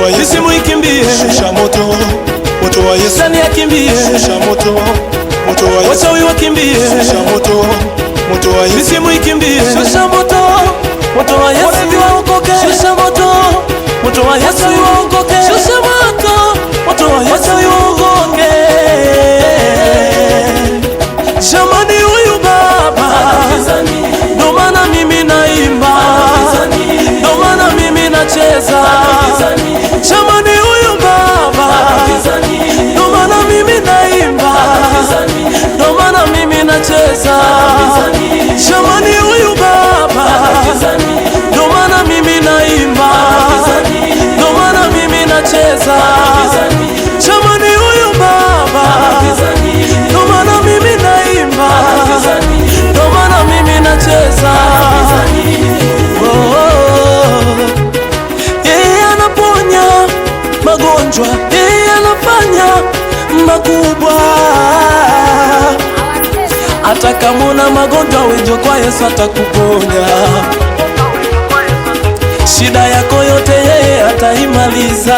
wa Yesu. Misimu ikimbie, shusha moto, moto wa Yesu. Shetani akimbie, shusha moto, moto wa Yesu. wachawi wakimbie, shusha moto, moto wa Yesu. misimu ikimbie, shusha moto, moto wa Yesu. Walevi waokoke, shusha moto, moto wa Yesu. Waokoke, shusha moto, moto wa Yesu. Wachawi waokoke. Jamani, huyu Baba, ndo maana mimi naimba, ndo maana mimi nacheza. Jamani, huyu Baba, ndo maana mimi naimba, ndo maana mimi nacheza. Jamani, huyu Baba, ndo maana mimi naimba, ndo maana mimi nacheza. Jamani, huyu Baba, ndo maana mimi naimba, ndo maana mimi nacheza. Yeye anaponya magonjwa, yeye anafanya makubwa. Hata kama una magonjwa, wewe kwa Yesu atakuponya. Shida yako yote yeye ataimaliza.